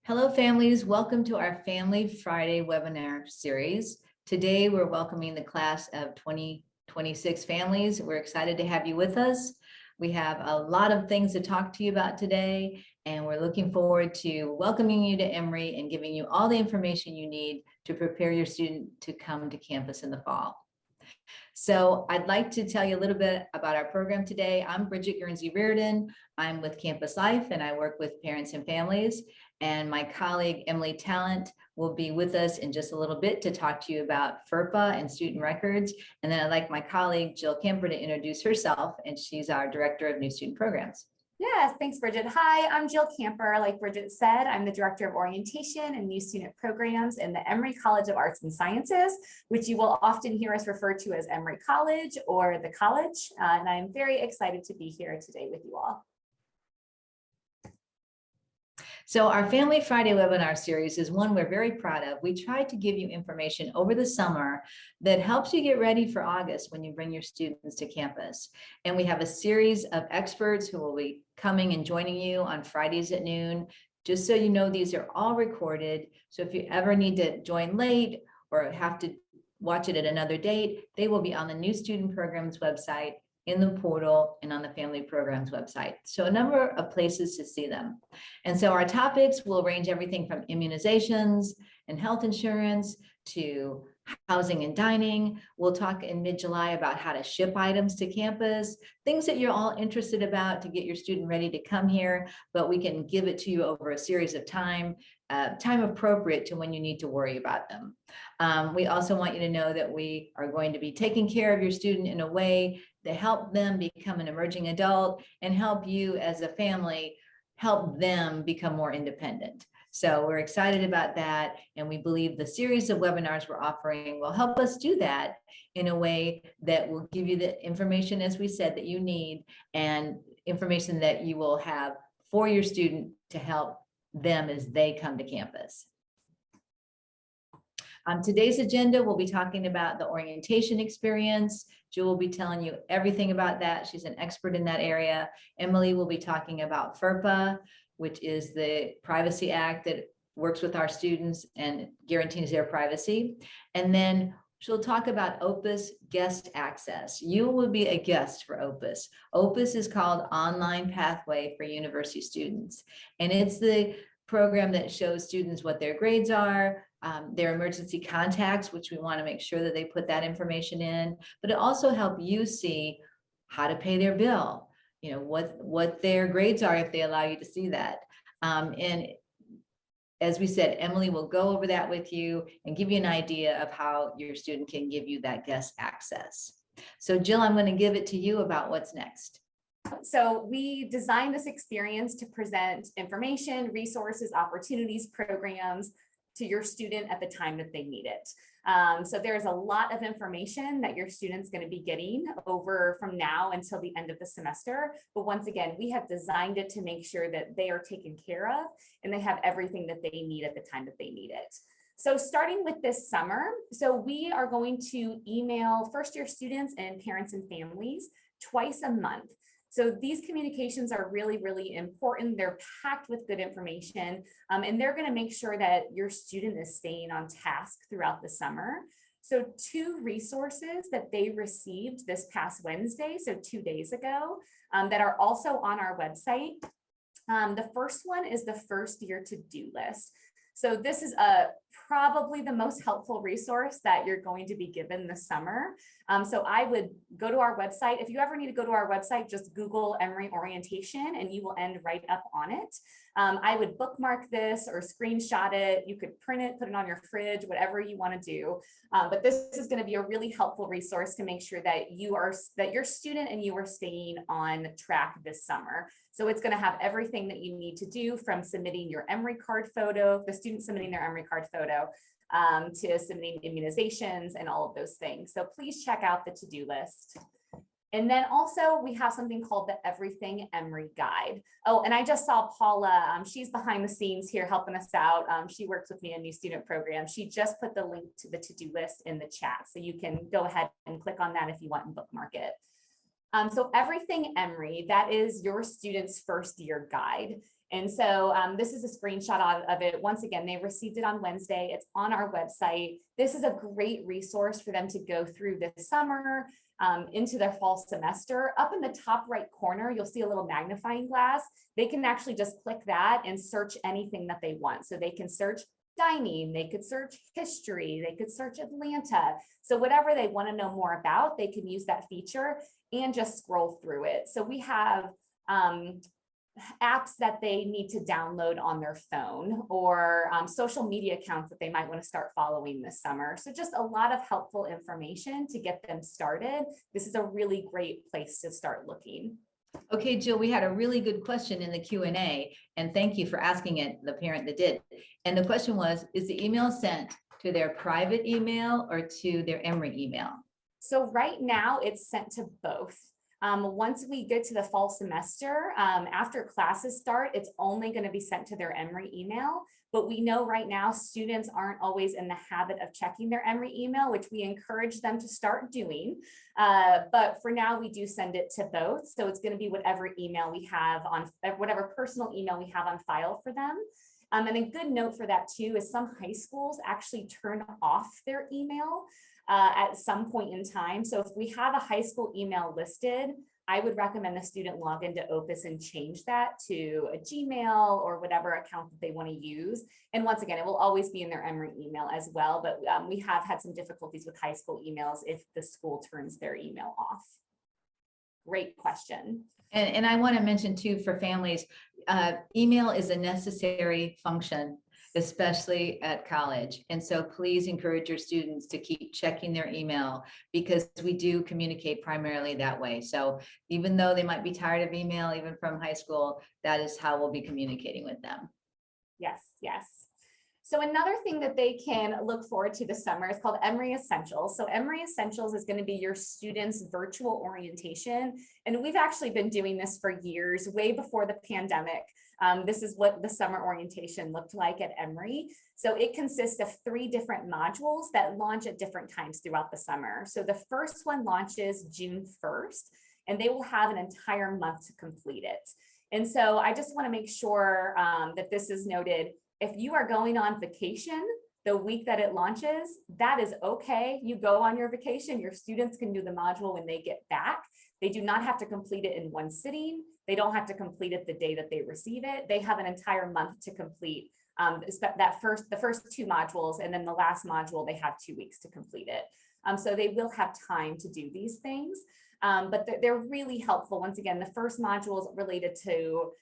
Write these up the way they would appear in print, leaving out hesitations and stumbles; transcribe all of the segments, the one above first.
Hello, families. Welcome to our Family Friday webinar series. Today, we're welcoming the class of 2026 families. We're excited to have you with us. We have a lot of things to talk to you about today, and we're looking forward to welcoming you to Emory and giving you all the information you need to prepare your student to come to campus in the fall. So I'd like to tell you a little bit about our program today. I'm Bridget Guernsey-Reardon. I'm with Campus Life, and I work with parents and families. And my colleague, Emily Talent, will be with us in just a little bit to talk to you about FERPA and student records. And then I'd like my colleague, Jill Kemper, to introduce herself, and she's our Director of New Student Programs. Yes, thanks, Bridget. Hi, I'm Jill Camper. Like Bridget said, I'm the Director of Orientation and New Student Programs in the Emory College of Arts and Sciences, which you will often hear us refer to as Emory College or the college. And I'm very excited to be here today with you all. So our Family Friday webinar series is one we're very proud of. We try to give you information over the summer that helps you get ready for August when you bring your students to campus. And we have a series of experts who will be coming and joining you on Fridays at noon. Just so you know, these are all recorded. So if you ever need to join late or have to watch it at another date, they will be on the New Student Programs website, in the portal, and on the Family Programs website. So a number of places to see them. And so our topics will range everything from immunizations and health insurance to housing and dining. We'll talk in mid-July about how to ship items to campus, things that you're all interested about to get your student ready to come here, but we can give it to you over a series of time appropriate to when you need to worry about them. We also want you to know that we are going to be taking care of your student in a way that help them become an emerging adult and help you as a family, help them become more independent. So we're excited about that. And we believe the series of webinars we're offering will help us do that in a way that will give you the information, as we said, that you need and information that you will have for your student to help them as they come to campus. On today's agenda, we'll be talking about the orientation experience. Jill will be telling you everything about that. She's an expert in that area. Emily will be talking about FERPA, which is the Privacy Act that works with our students and guarantees their privacy. And then she'll talk about OPUS guest access. You will be a guest for OPUS. OPUS is called Online Pathway for University Students. And it's the program that shows students what their grades are, their emergency contacts, which we want to make sure that they put that information in, but it also helps you see how to pay their bill, you know, what their grades are if they allow you to see that. And as we said, Emily will go over that with you and give you an idea of how your student can give you that guest access. So Jill, I'm going to give it to you about what's next. So we designed this experience to present information, resources, opportunities, programs to your student at the time that they need it. So there's a lot of information that your student's going to be getting over from now until the end of the semester. But once again, we have designed it to make sure that they are taken care of and they have everything that they need at the time that they need it. So starting with this summer, so we are going to email first-year students and parents and families twice a month. So these communications are really, really important. They're packed with good information, and they're going to make sure that your student is staying on task throughout the summer. So 2 resources that they received this past Wednesday, so 2 days ago, that are also on our website. The first one is the first year to-do list. So this is probably the most helpful resource that you're going to be given this summer. So I would go to our website. If you ever need to go to our website, just Google Emory Orientation and you will end right up on it. I would bookmark this or screenshot it. You could print it, put it on your fridge, whatever you want to do. But this is going to be a really helpful resource to make sure that your student and you are staying on track this summer. So it's going to have everything that you need to do, from submitting your Emory card photo, the student submitting their Emory card photo, to submitting immunizations and all of those things. So please check out the to-do list. And then also we have something called the Everything Emory Guide. Oh, and I just saw Paula, she's behind the scenes here helping us out. She works with me in New Student Program. She just put the link to the to-do list in the chat. So you can go ahead and click on that if you want and bookmark it. So Everything Emory, that is your student's first year guide. And so this is a screenshot of it. Once again, they received it on Wednesday. It's on our website. This is a great resource for them to go through this summer into their fall semester. Up in the top right corner, you'll see a little magnifying glass. They can actually just click that and search anything that they want. So they can search dining, they could search history, they could search Atlanta. So whatever they want to know more about, they can use that feature and just scroll through it. So we have apps that they need to download on their phone, or social media accounts that they might want to start following this summer. So just a lot of helpful information to get them started. This is a really great place to start looking. Okay, Jill, we had a really good question in the Q&A, and thank you for asking it, the parent that did. And the question was, is the email sent to their private email or to their Emory email? So right now it's sent to both. Once we get to the fall semester, after classes start, it's only going to be sent to their Emory email. But we know right now students aren't always in the habit of checking their Emory email, which we encourage them to start doing. But for now, we do send it to both. So it's going to be whatever email we have on, whatever personal email we have on file for them. And a good note for that too is some high schools actually turn off their email at some point in time. So if we have a high school email listed, I would recommend the student log into OPUS and change that to a Gmail or whatever account that they want to use. And once again, it will always be in their Emory email as well, but we have had some difficulties with high school emails if the school turns their email off. Great question. And I want to mention too, for families, email is a necessary function, especially at college. And so please encourage your students to keep checking their email, because we do communicate primarily that way. So even though they might be tired of email, even from high school, that is how we'll be communicating with them. Yes, yes. So another thing that they can look forward to this summer is called Emory Essentials. So Emory Essentials is going to be your students' virtual orientation. And we've actually been doing this for years, way before the pandemic. This is what the summer orientation looked like at Emory. So it consists of 3 different modules that launch at different times throughout the summer. So the first one launches June 1st, and they will have an entire month to complete it. And so I just want to make sure that this is noted. If you are going on vacation the week that it launches, that is okay. You go on your vacation, your students can do the module when they get back. They do not have to complete it in one sitting. They don't have to complete it the day that they receive it. They have an entire month to complete the first 2 modules, and then the last module, they have 2 weeks to complete it. So they will have time to do these things, but they're really helpful. Once again, the first module is related to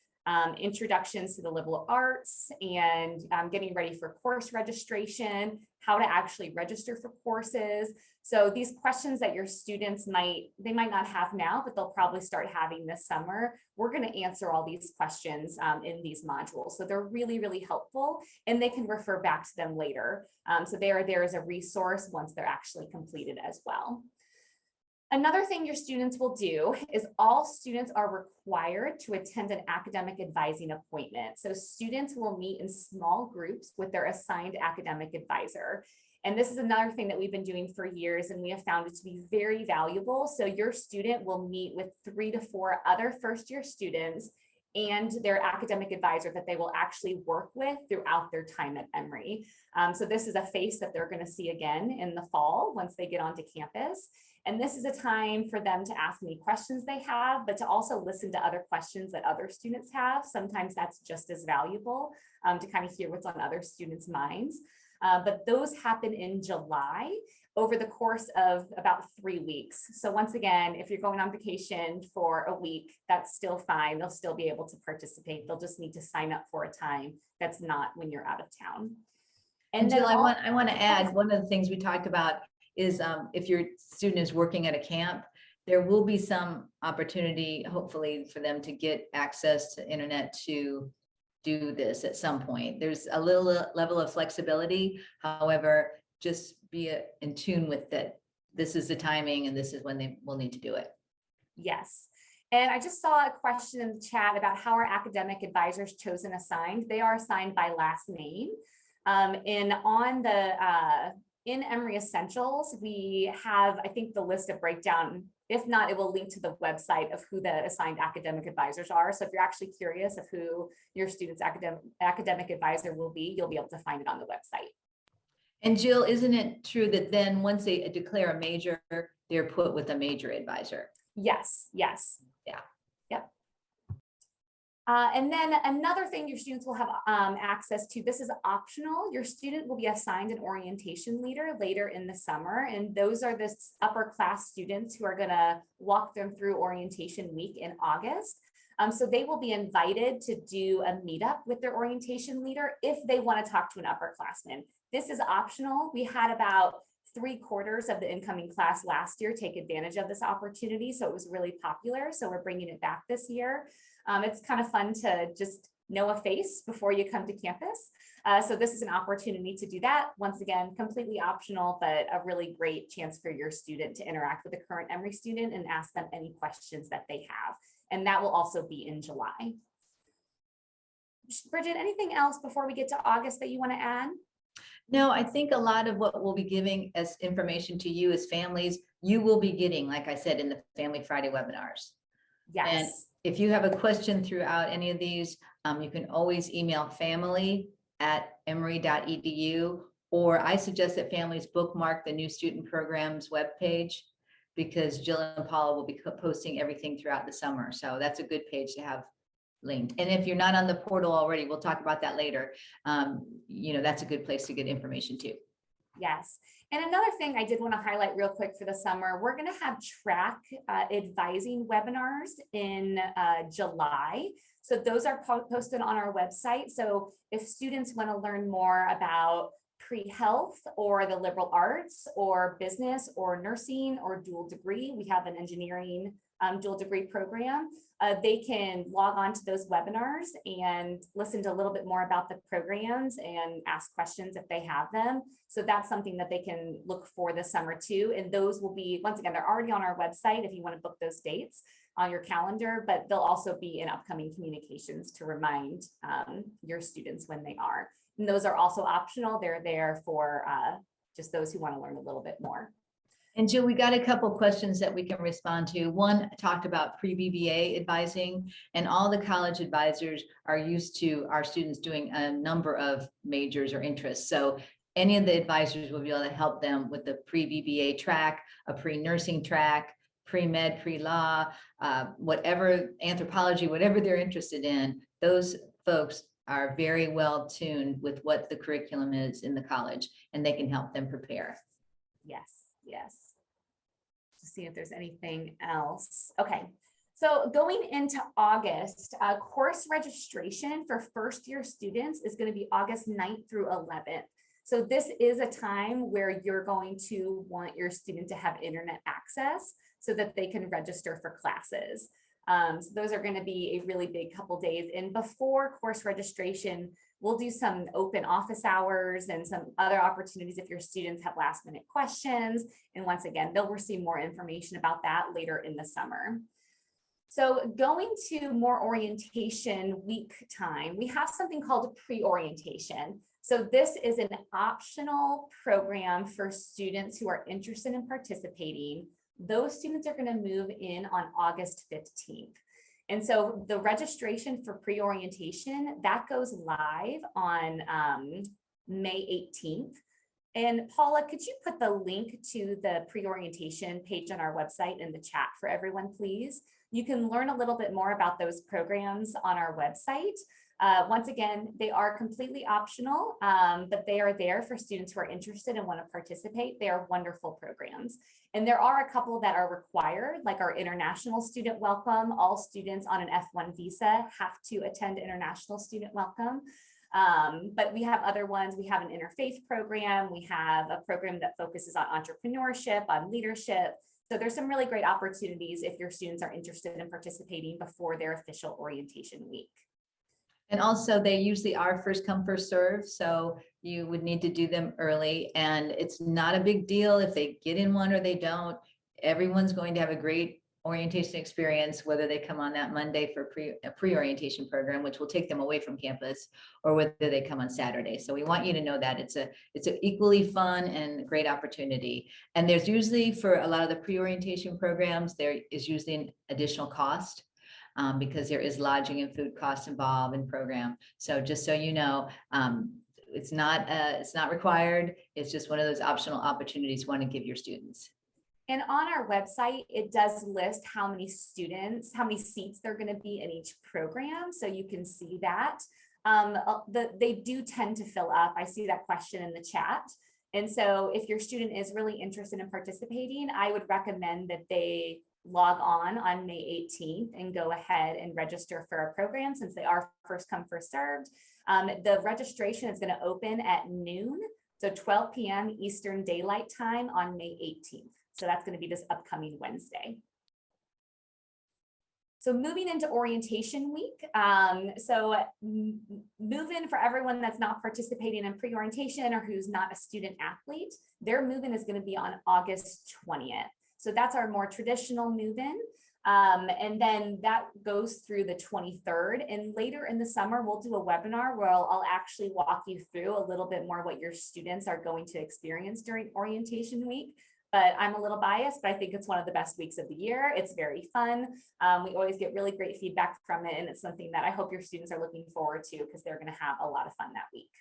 introductions to the liberal arts and getting ready for course registration, how to actually register for courses. So these questions that your students might not have now, but they'll probably start having this summer. We're going to answer all these questions in these modules. So they're really, really helpful, and they can refer back to them later. So they are there as a resource once they're actually completed as well. Another thing your students will do is all students are required to attend an academic advising appointment. So students will meet in small groups with their assigned academic advisor. And this is another thing that we've been doing for years, and we have found it to be very valuable. So your student will meet with 3 to 4 other first-year students and their academic advisor that they will actually work with throughout their time at Emory. So this is a face that they're going to see again in the fall once they get onto campus. And this is a time for them to ask any questions they have, but to also listen to other questions that other students have. Sometimes that's just as valuable to kind of hear what's on other students' minds. But those happen in July over the course of about 3 weeks. So once again, if you're going on vacation for a week, that's still fine. They'll still be able to participate. They'll just need to sign up for a time that's not when you're out of town. And Jill, I want to add, one of the things we talked about is if your student is working at a camp, there will be some opportunity, hopefully, for them to get access to internet to do this at some point. There's a little level of flexibility. However, just be in tune with that. This is the timing, and this is when they will need to do it. Yes. And I just saw a question in the chat about how are academic advisors chosen assigned. They are assigned by last name. And on the in Emory Essentials, we have, I think, the list of breakdown. If not, it will link to the website of who the assigned academic advisors are. So if you're actually curious of who your student's academic advisor will be, you'll be able to find it on the website. And Jill, isn't it true that then once they declare a major, they're put with a major advisor? Yes, yes. Yeah. Yep. And then another thing your students will have access to, this is optional. Your student will be assigned an orientation leader later in the summer. And those are the upper class students who are gonna walk them through orientation week in August. So they will be invited to do a meetup with their orientation leader if they want to talk to an upperclassman. This is optional. We had about 3/4 of the incoming class last year take advantage of this opportunity. So it was really popular. So we're bringing it back this year. It's kind of fun to just know a face before you come to campus. So this is an opportunity to do that. Once again, completely optional, but a really great chance for your student to interact with a current Emory student and ask them any questions that they have. And that will also be in July. Bridget, anything else before we get to August that you want to add? No, I think a lot of what we'll be giving as information to you as families, you will be getting, like I said, in the Family Friday webinars. Yes. And if you have a question throughout any of these, you can always email family@emory.edu, or I suggest that families bookmark the new student programs webpage, because Jill and Paula will be posting everything throughout the summer. So that's a good page to have linked. And if you're not on the portal already, we'll talk about that later. That's a good place to get information too. Yes. And another thing I did want to highlight real quick for the summer, we're going to have track advising webinars in July. So those are posted on our website. So if students want to learn more about pre-health or the liberal arts or business or nursing or dual degree, we have an engineering dual degree program. They can log on to those webinars and listen to a little bit more about the programs and ask questions if they have them. So that's something that they can look for this summer too. And those will be, once again, they're already on our website if you want to book those dates on your calendar, but they'll also be in upcoming communications to remind your students when they are. And those are also optional. They're there for just those who want to learn a little bit more. And Jill, we got a couple questions that we can respond to. One talked about pre-BBA advising, and all the college advisors are used to our students doing a number of majors or interests. So any of the advisors will be able to help them with the pre-BBA track, a pre-nursing track, pre-med, pre-law, whatever, anthropology, whatever they're interested in. Those folks are very well tuned with what the curriculum is in the college, and they can help them prepare. Yes. Yes. To see if there's anything else. Okay. So going into August, course registration for first year students is going to be August 9th through 11th. So this is a time where you're going to want your student to have internet access so that they can register for classes. So those are going to be a really big couple days. And before course registration, we'll do some open office hours and some other opportunities if your students have last minute questions. And once again, they'll receive more information about that later in the summer. So going to more orientation week time, we have something called pre-orientation. So this is an optional program for students who are interested in participating. Those students are going to move in on August 15th. And so the registration for pre-orientation, that goes live on May 18th. And Paula, could you put the link to the pre-orientation page on our website in the chat for everyone, please? You can learn a little bit more about those programs on our website. Once again, they are completely optional, but they are there for students who are interested and want to participate. They are wonderful programs. And there are a couple that are required, like our international student welcome. All students on an F1 visa have to attend international student welcome. But we have other ones. We have an interfaith program. We have a program that focuses on entrepreneurship, on leadership. So there's some really great opportunities if your students are interested in participating before their official orientation week. And also they usually are first come, first serve. So you would need to do them early, and it's not a big deal if they get in one or they don't. Everyone's going to have a great orientation experience, whether they come on that Monday for a pre-orientation program, which will take them away from campus, or whether they come on Saturday. So we want you to know that it's an equally fun and great opportunity. And there's usually, for a lot of the pre-orientation programs, there is usually an additional cost, because there is lodging and food costs involved in program. So just so you know, it's not required. It's just one of those optional opportunities you want to give your students. And on our website, it does list how many students, how many seats they're going to be in each program. So you can see that. They do tend to fill up. I see that question in the chat. And so if your student is really interested in participating, I would recommend that they log on May 18th and go ahead and register for our program, since they are first come, first served. The registration is going to open at noon, so 12 p.m. Eastern Daylight Time on May 18th. So that's going to be this upcoming Wednesday. So moving into orientation week. Move-in for everyone that's not participating in pre-orientation or who's not a student athlete, their move-in is going to be on August 20th. So that's our more traditional move-in. And then that goes through the 23rd. And later in the summer, we'll do a webinar where I'll actually walk you through a little bit more what your students are going to experience during orientation week. But I'm a little biased, but I think it's one of the best weeks of the year. It's very fun. We always get really great feedback from it. And it's something that I hope your students are looking forward to, because they're going to have a lot of fun that week.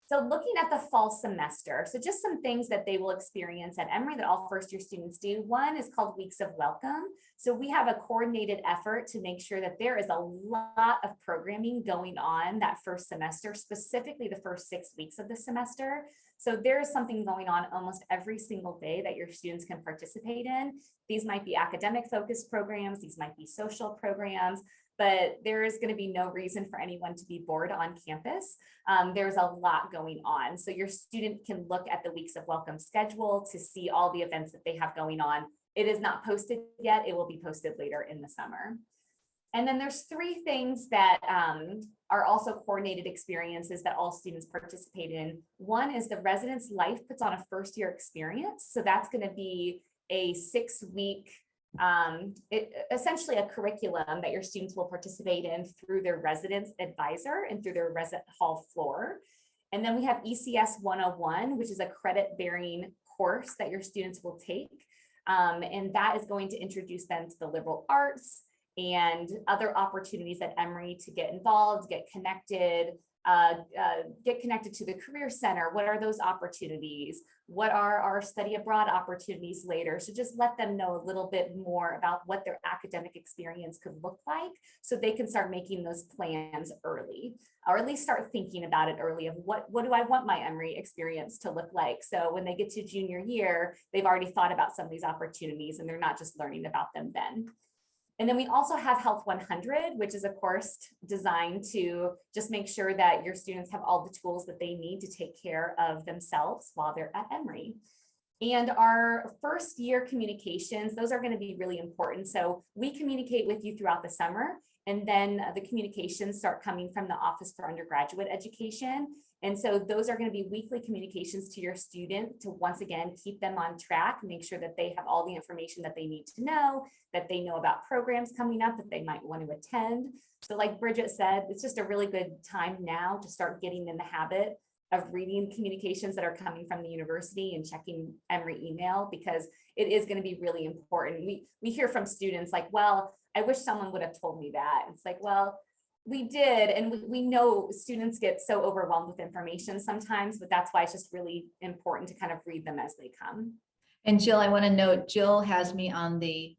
So looking at the fall semester, so just some things that they will experience at Emory that all first year students do. One is called Weeks of Welcome. So we have a coordinated effort to make sure that there is a lot of programming going on that first semester, specifically the first 6 weeks of the semester. So there is something going on almost every single day that your students can participate in. These might be academic focused programs, these might be social programs, but there is going to be no reason for anyone to be bored on campus. There's a lot going on. So your student can look at the Weeks of Welcome schedule to see all the events that they have going on. It is not posted yet. It will be posted later in the summer. And then there's 3 things that are also coordinated experiences that all students participate in. One is the Residence Life puts on a first year experience. So that's going to be a 6-week, essentially a curriculum that your students will participate in through their residence advisor and through their resident hall floor. And then we have ECS 101, which is a credit bearing course that your students will take. And that is going to introduce them to the liberal arts and other opportunities at Emory to get involved, get connected to the Career Center. What are those opportunities? What are our study abroad opportunities later? So just let them know a little bit more about what their academic experience could look like, so they can start making those plans early, or at least start thinking about it early of what do I want my Emory experience to look like? So when they get to junior year, they've already thought about some of these opportunities and they're not just learning about them then. And then we also have Health 100, which is a course designed to just make sure that your students have all the tools that they need to take care of themselves while they're at Emory. And our first year communications, those are going to be really important. So we communicate with you throughout the summer, and then the communications start coming from the Office for Undergraduate Education. And so those are going to be weekly communications to your student to once again keep them on track, make sure that they have all the information that they need to know, that they know about programs coming up that they might want to attend. So like Bridget said, it's just a really good time now to start getting in the habit of reading communications that are coming from the university and checking Emory email, because it is going to be really important. We hear from students like, well, I wish someone would have told me that. It's like, well, we did. And we know students get so overwhelmed with information sometimes, but that's why it's just really important to kind of read them as they come. And Jill, I want to note, Jill has me on the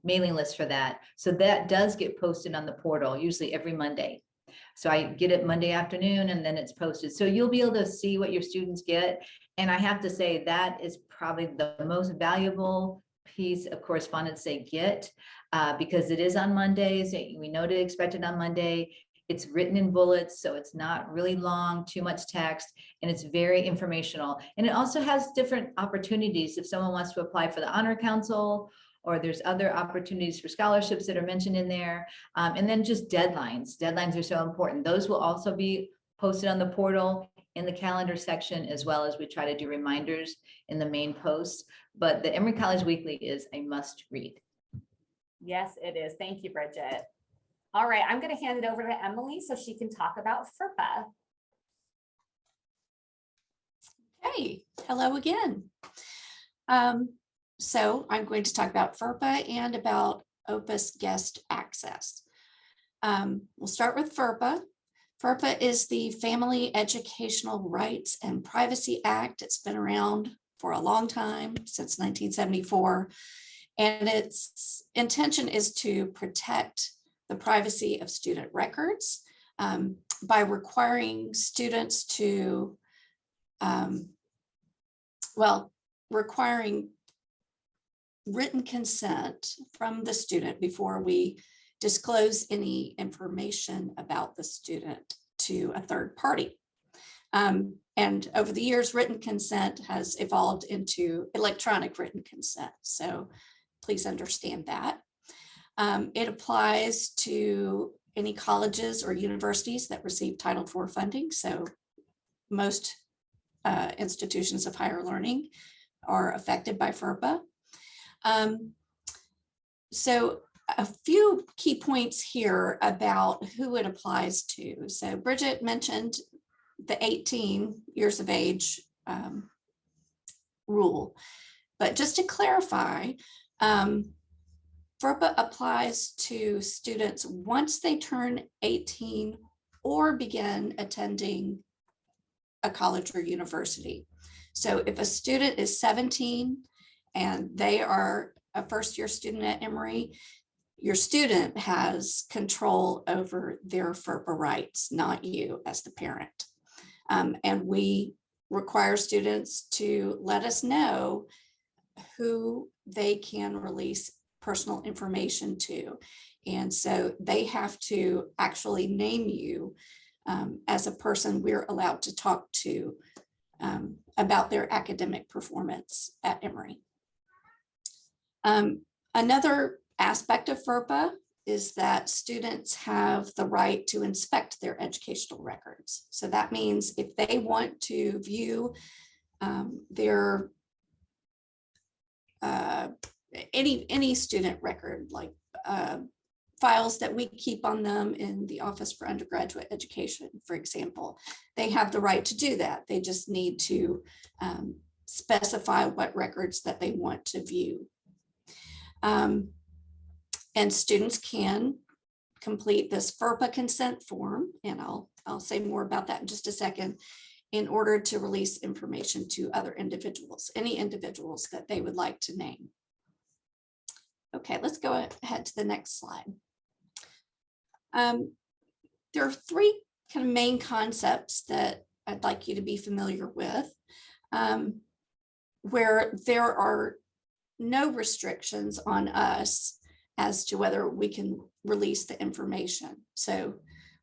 mailing list for that. So that does get posted on the portal, usually every Monday. So I get it Monday afternoon and then it's posted. So you'll be able to see what your students get. And I have to say that is probably the most valuable piece of correspondence they get, because it is on Mondays. We know to expect it on Monday. It's written in bullets, so it's not really long, too much text, and it's very informational. And it also has different opportunities if someone wants to apply for the Honor Council, or there's other opportunities for scholarships that are mentioned in there. And then just deadlines. Deadlines are so important. Those will also be posted on the portal in the calendar section, as well as we try to do reminders in the main post. But the Emory College Weekly is a must read. Yes, it is. Thank you, Bridget. All right, I'm going to hand it over to Emily so she can talk about FERPA. Hey, hello again. So I'm going to talk about FERPA and about OPUS guest access. We'll start with FERPA. FERPA is the Family Educational Rights and Privacy Act. It's been around for a long time, since 1974, and its intention is to protect the privacy of student records by requiring students to, requiring written consent from the student before we disclose any information about the student to a third party. And over the years, written consent has evolved into electronic written consent. So please understand that. It applies to any colleges or universities that receive Title IV funding. So most institutions of higher learning are affected by FERPA. So a few key points here about who it applies to. So Bridget mentioned the 18 years of age rule, but just to clarify, FERPA applies to students once they turn 18 or begin attending a college or university. So if a student is 17 and they are a first-year student at Emory, your student has control over their FERPA rights, not you as the parent. And we require students to let us know who they can release personal information to. And so they have to actually name you as a person we're allowed to talk to about their academic performance at Emory. Another aspect of FERPA is that students have the right to inspect their educational records. So that means if they want to view their any student record, like files that we keep on them in the Office for Undergraduate Education, for example, they have the right to do that. They just need to specify what records that they want to view. And students can complete this FERPA consent form, and I'll say more about that in just a second, in order to release information to other individuals, any individuals that they would like to name. Okay, let's go ahead to the next slide. There are three kind of main concepts that I'd like you to be familiar with, where there are no restrictions on us as to whether we can release the information. So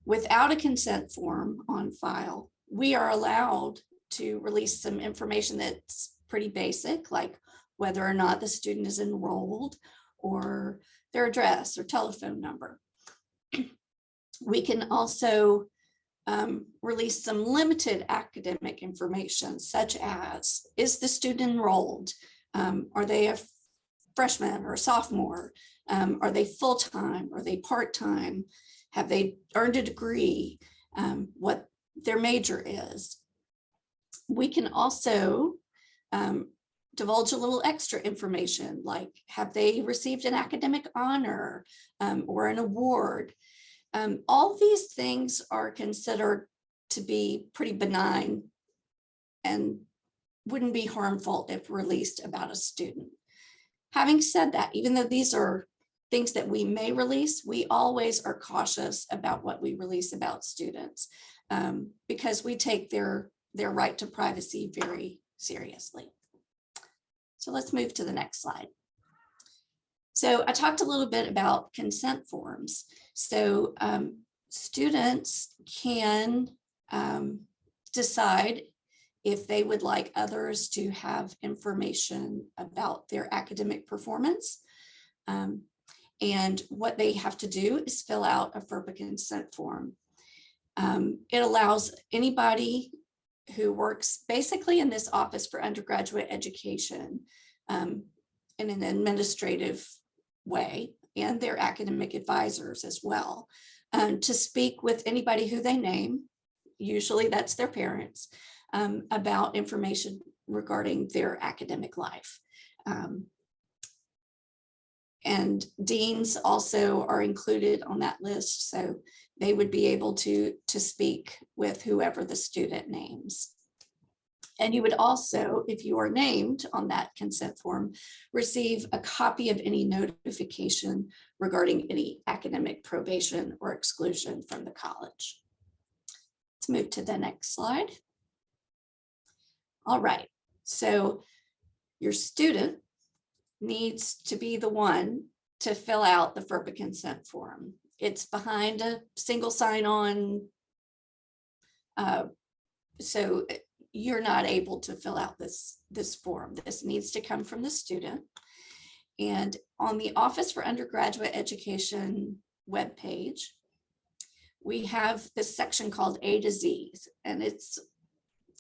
without a consent form on file, we are allowed to release some information that's pretty basic, like whether or not the student is enrolled or their address or telephone number. We can also release some limited academic information, such as, is the student enrolled? Are they a freshman or a sophomore? Are they full-time? Are they part-time? Have they earned a degree? What their major is. We can also divulge a little extra information, like have they received an academic honor or an award? All these things are considered to be pretty benign and wouldn't be harmful if released about a student. Having said that, even though these are things that we may release, we always are cautious about what we release about students because we take their right to privacy very seriously. So let's move to the next slide. So I talked a little bit about consent forms. So students can decide if they would like others to have information about their academic performance. And what they have to do is fill out a FERPA consent form. It allows anybody who works basically in this Office for Undergraduate Education in an administrative way, and their academic advisors as well, to speak with anybody who they name, usually that's their parents, about information regarding their academic life. And deans also are included on that list, so they would be able to speak with whoever the student names. And you would also, if you are named on that consent form, receive a copy of any notification regarding any academic probation or exclusion from the college. Let's move to the next slide. All right, so your student needs to be the one to fill out the FERPA consent form. It's behind a single sign-on, so you're not able to fill out this form. This needs to come from the student. And on the Office for Undergraduate Education webpage, we have this section called A to Z, and it's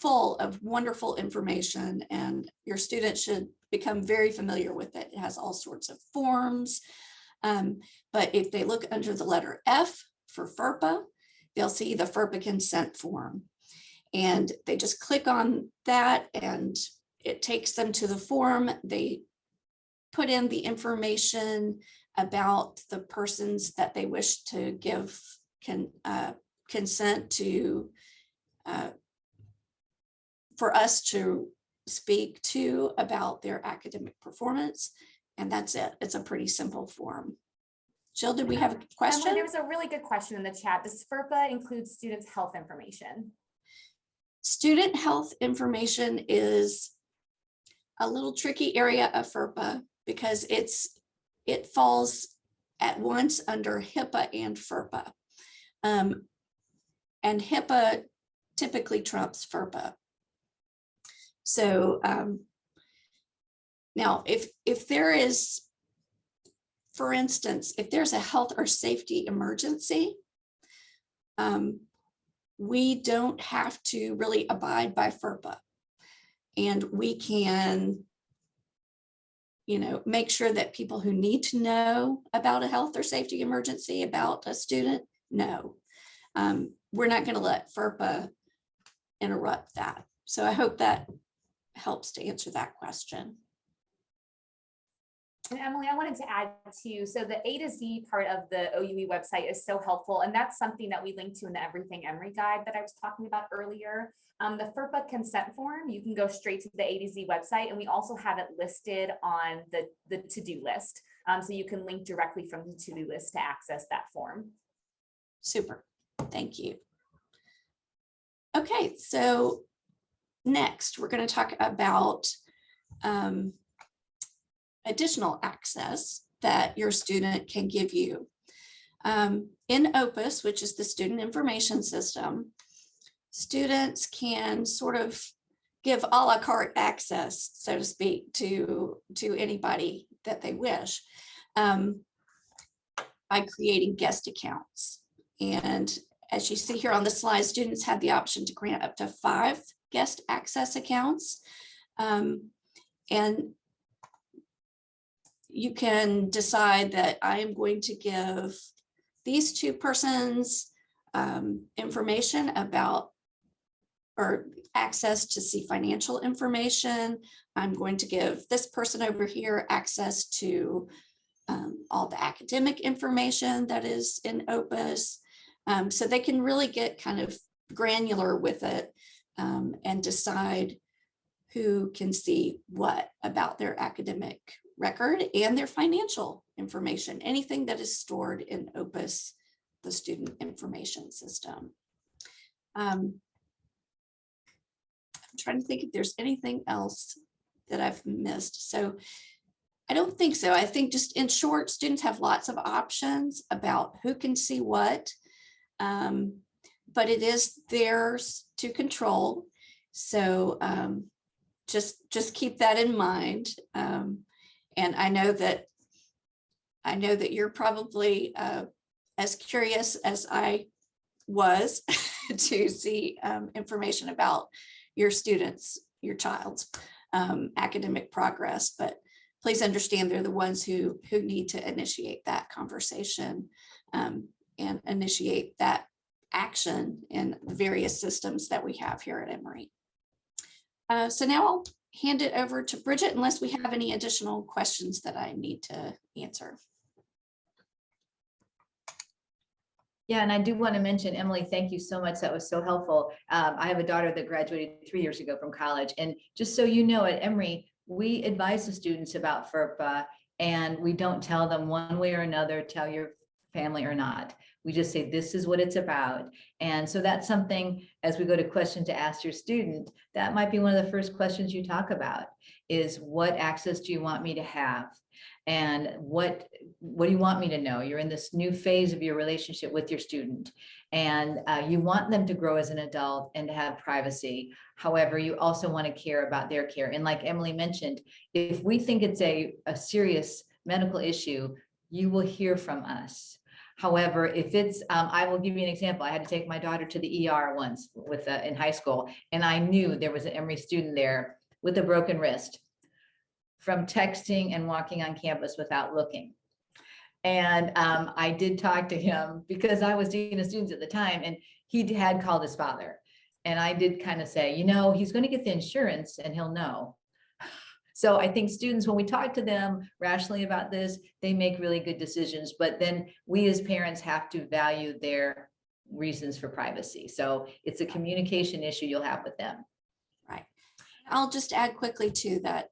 full of wonderful information, and your student should become very familiar with it. It has all sorts of forms, but if they look under the letter F for FERPA, they'll see the FERPA consent form. And they just click on that and it takes them to the form. They put in the information about the persons that they wish to give consent to, for us to speak to about their academic performance. And that's it. It's a pretty simple form. Jill, did we have a question? There was a really good question in the chat. Does FERPA include students' health information? Student health information is a little tricky area of FERPA because it falls at once under HIPAA and FERPA. And HIPAA typically trumps FERPA. So now if there is, for instance, if there's a health or safety emergency, we don't have to really abide by FERPA, and we can, make sure that people who need to know about a health or safety emergency about a student know. We're not going to let FERPA interrupt that. So I hope that helps to answer that question. And Emily, I wanted to add too, so the A to Z part of the OUE website is so helpful. And that's something that we link to in the Everything Emory guide that I was talking about earlier. The FERPA consent form, you can go straight to the A to Z website. And we also have it listed on the to-do list. So you can link directly from the to-do list to access that form. Super, thank you. Okay, so next we're going to talk about additional access that your student can give you. In OPUS, which is the Student Information System, students can sort of give a la carte access, so to speak, to anybody that they wish by creating guest accounts. And as you see here on the slide, students have the option to grant up to 5 guest access accounts. And you can decide that I am going to give these 2 persons information about or access to see financial information. I'm going to give this person over here access to all the academic information that is in OPUS. So they can really get kind of granular with it and decide who can see what about their academic record and their financial information, anything that is stored in OPUS, the Student Information System. I'm trying to think if there's anything else that I've missed. So I don't think so. I think just in short, students have lots of options about who can see what, but it is theirs to control. So just keep that in mind. And I know that you're probably as curious as I was to see information about your students, your child's academic progress, but please understand they're the ones who need to initiate that conversation and initiate that action in the various systems that we have here at Emory. So now I'll hand it over to Bridget unless we have any additional questions that I need to answer. Yeah, and I do want to mention, Emily, thank you so much. That was so helpful. I have a daughter that graduated 3 years ago from college. And just so you know, at Emory, we advise the students about FERPA, and we don't tell them one way or another, tell your family or not. We just say, this is what it's about. And so that's something, as we go to question to ask your student, that might be one of the first questions you talk about is, what access do you want me to have? And what do you want me to know? You're in this new phase of your relationship with your student, and you want them to grow as an adult and to have privacy. However, you also want to care about their care. And like Emily mentioned, if we think it's a serious medical issue, you will hear from us. However, if it's, I will give you an example. I had to take my daughter to the ER once in high school, and I knew there was an Emory student there with a broken wrist from texting and walking on campus without looking. And I did talk to him because I was dean of students at the time, and he had called his father. And I did kind of say, he's going to get the insurance and he'll know. So I think students, when we talk to them rationally about this, they make really good decisions. But then we as parents have to value their reasons for privacy. So it's a communication issue you'll have with them. Right. I'll just add quickly too that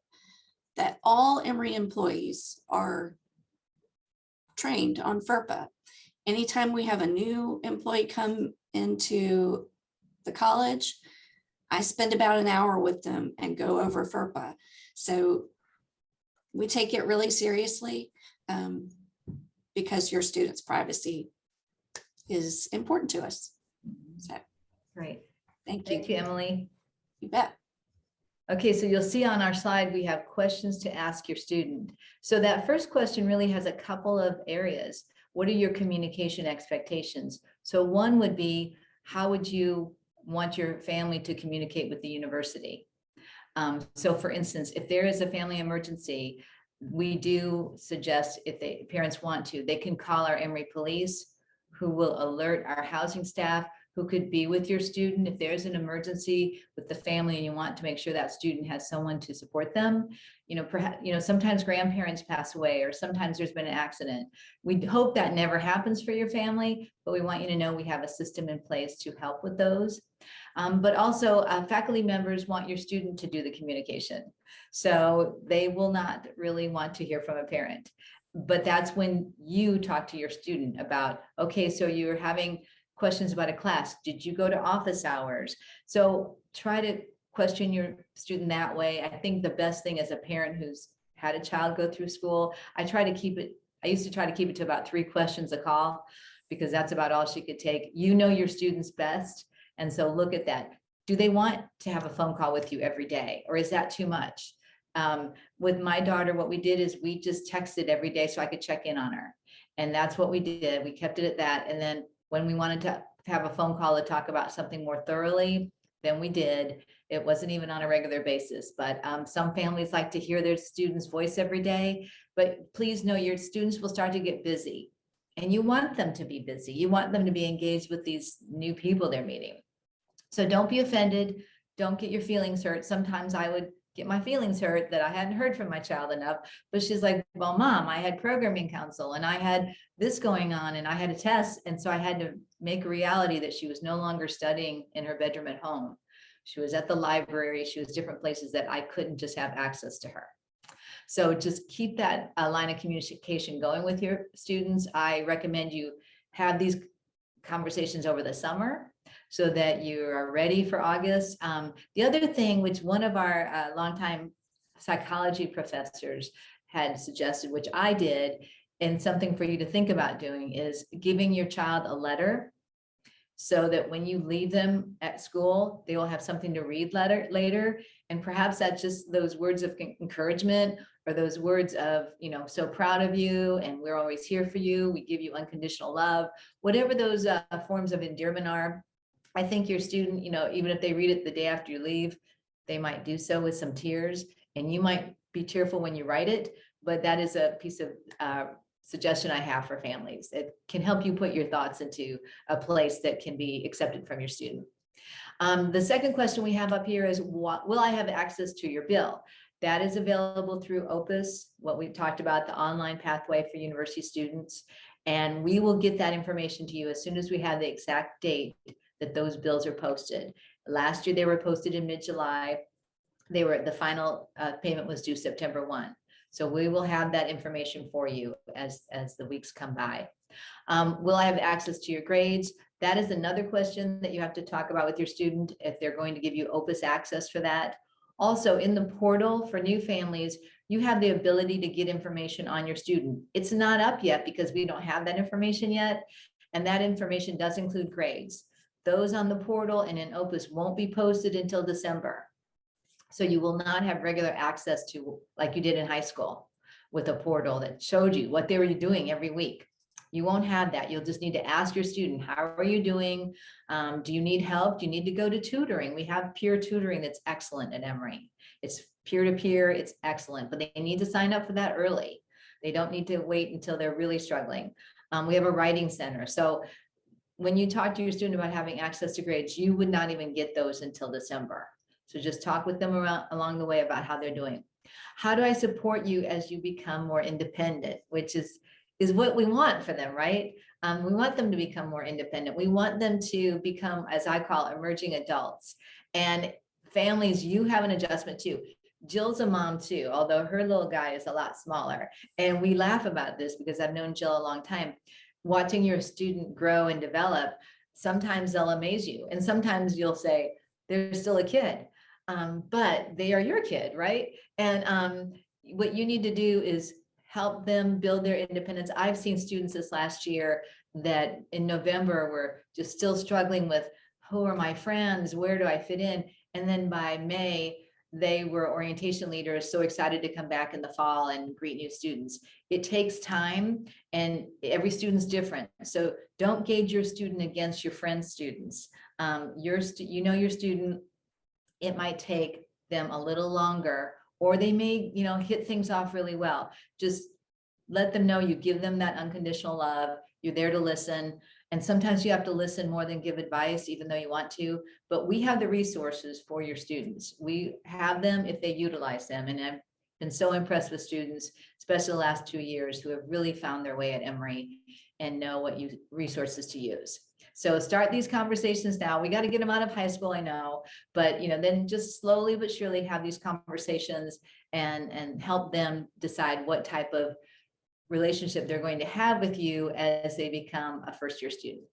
all Emory employees are trained on FERPA. Anytime we have a new employee come into the college, I spend about an hour with them and go over FERPA. So we take it really seriously because your students' privacy is important to us. So Great. thank you. Thank you, Emily. You bet. Okay, so you'll see on our slide, we have questions to ask your student. So that first question really has a couple of areas. What are your communication expectations? So one would be, how would you want your family to communicate with the university? So for instance, if there is a family emergency, we do suggest, if parents want to, they can call our Emory police, who will alert our housing staff, who could be with your student if there's an emergency with the family and you want to make sure that student has someone to support them. Perhaps, sometimes grandparents pass away, or sometimes there's been an accident. We hope that never happens for your family, but we want you to know we have a system in place to help with those. But also faculty members want your student to do the communication. So they will not really want to hear from a parent, but that's when you talk to your student about, okay, so you're having questions about a class. Did you go to office hours? So try to question your student that way. I think the best thing as a parent who's had a child go through school, I used to try to keep it to about 3 questions a call, because that's about all she could take. Your students best. And so look at that. Do they want to have a phone call with you every day, or is that too much? With my daughter, what we did is we just texted every day so I could check in on her. And that's what we did. We kept it at that. And then when we wanted to have a phone call to talk about something more thoroughly, then we did. It wasn't even on a regular basis, but some families like to hear their students' voice every day. But please know your students will start to get busy, and you want them to be busy. You want them to be engaged with these new people they're meeting. So don't be offended. Don't get your feelings hurt. Sometimes I would get my feelings hurt that I hadn't heard from my child enough, but she's like, well, Mom, I had programming council and I had this going on and I had a test. And so I had to make a reality that she was no longer studying in her bedroom at home. She was at the library. She was different places that I couldn't just have access to her. So just keep that line of communication going with your students. I recommend you have these conversations over the summer so that you are ready for August. The other thing, which one of our longtime psychology professors had suggested, which I did, and something for you to think about doing, is giving your child a letter, so that when you leave them at school, they will have something to read later. And perhaps that's just those words of encouragement, or those words of, so proud of you, and we're always here for you. We give you unconditional love, whatever those forms of endearment are. I think your student, even if they read it the day after you leave, they might do so with some tears. And you might be tearful when you write it, but that is a piece of suggestion I have for families. It can help you put your thoughts into a place that can be accepted from your student. The second question we have up here is, what will I have access to your bill? That is available through OPUS, what we talked about, the online pathway for university students. And we will get that information to you as soon as we have the exact date that those bills are posted. Last year, they were posted in mid-July. The final payment was due September 1. So we will have that information for you as the weeks come by. Will I have access to your grades? That is another question that you have to talk about with your student if they're going to give you OPUS access for that. Also, in the portal for new families, you have the ability to get information on your student. It's not up yet because we don't have that information yet. And that information does include grades. Those on the portal and in OPUS won't be posted until December. So you will not have regular access to, like you did in high school, with a portal that showed you what they were doing every week. You won't have that. You'll just need to ask your student, how are you doing? Do you need help? Do you need to go to tutoring? We have peer tutoring that's excellent at Emory. It's peer-to-peer, it's excellent, but they need to sign up for that early. They don't need to wait until they're really struggling. We have a writing center. So when you talk to your student about having access to grades, you would not even get those until December. So just talk with them along the way about how they're doing. How do I support you as you become more independent, which is what we want for them, right? We want them to become more independent. We want them to become, as I call, emerging adults. And families, you have an adjustment too. Jill's a mom too, although her little guy is a lot smaller. And we laugh about this because I've known Jill a long time. Watching your student grow and develop, sometimes they'll amaze you. And sometimes you'll say, they're still a kid. But they are your kid, right? And what you need to do is help them build their independence. I've seen students this last year that in November were just still struggling with, who are my friends? Where do I fit in? And then by May, they were orientation leaders, so excited to come back in the fall and greet new students. It takes time and every student's different. So don't gauge your student against your friend's students. Your student, it might take them a little longer, or they may, hit things off really well. Just let them know you give them that unconditional love. You're there to listen. And sometimes you have to listen more than give advice, even though you want to. But we have the resources for your students. We have them if they utilize them. And I've been so impressed with students, especially the last 2 years, who have really found their way at Emory and know what resources to use. So start these conversations now. We got to get them out of high school, I know, but then just slowly but surely have these conversations and help them decide what type of relationship they're going to have with you as they become a first-year student.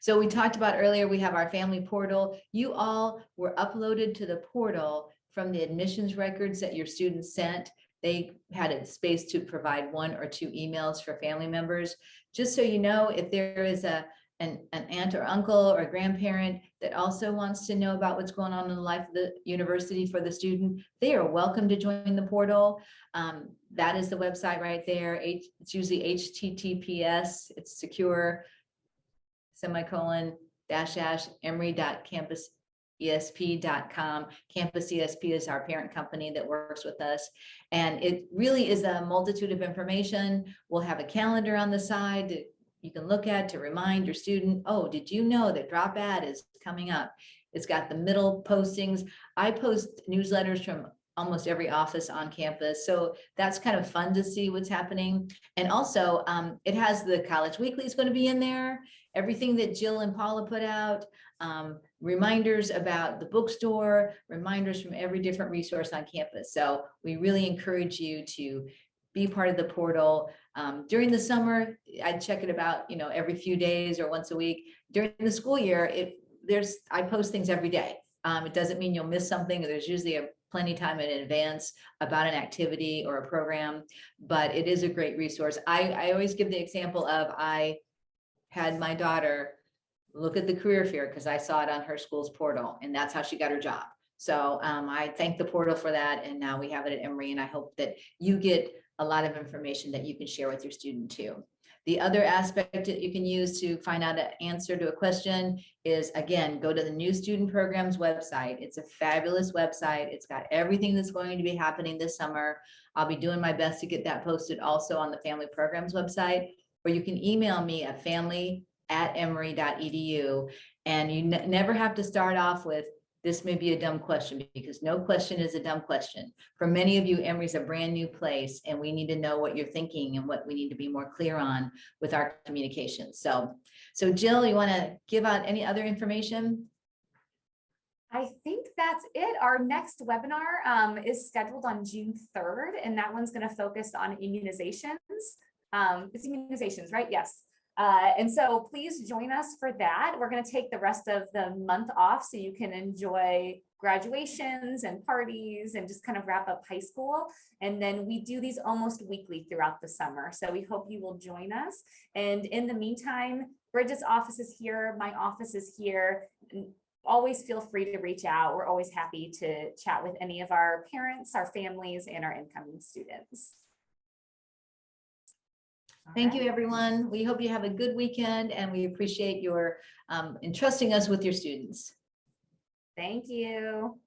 So we talked about earlier, we have our family portal. You all were uploaded to the portal from the admissions records that your students sent. They had a space to provide 1 or 2 emails for family members. Just so you know, if there is an aunt or uncle or grandparent that also wants to know about what's going on in the life of the university for the student, they are welcome to join the portal. That is the website right there. It's usually HTTPS, it's secure, /emory.campusesp.com. Campus ESP is our parent company that works with us. And it really is a multitude of information. We'll have a calendar on the side that you can look at to remind your student, oh, did you know that Drop Ad is coming up? It's got the middle postings. I post newsletters from almost every office on campus. So that's kind of fun to see what's happening. And also it has the College Weekly is going to be in there. Everything that Jill and Paula put out, reminders about the bookstore, reminders from every different resource on campus. So we really encourage you to be part of the portal. During the summer, I check it about, every few days or once a week. During the school year, I post things every day. It doesn't mean you'll miss something. There's usually plenty time in advance about an activity or a program, but it is a great resource. I always give the example of, I had my daughter look at the career fair because I saw it on her school's portal, and that's how she got her job. So I thank the portal for that. And now we have it at Emory, and I hope that you get a lot of information that you can share with your student too. The other aspect that you can use to find out an answer to a question is, again, go to the New Student Programs website. It's a fabulous website. It's got everything that's going to be happening this summer. I'll be doing my best to get that posted also on the Family Programs website, or you can email me at family@emory.edu. And you never have to start off with, this may be a dumb question, because no question is a dumb question. For many of you, Emory's a brand new place, and we need to know what you're thinking and what we need to be more clear on with our communication. So Jill, you want to give out any other information? I think that's it. Our next webinar is scheduled on June 3rd, and that one's going to focus on immunizations. It's immunizations, right? Yes. And so please join us for that. We're going to take the rest of the month off so you can enjoy graduations and parties and just kind of wrap up high school. And then we do these almost weekly throughout the summer. So we hope you will join us. And in the meantime, Bridget's office is here. My office is here. Always feel free to reach out. We're always happy to chat with any of our parents, our families, and our incoming students. Thank you, everyone. We hope you have a good weekend, and we appreciate your entrusting us with your students. Thank you.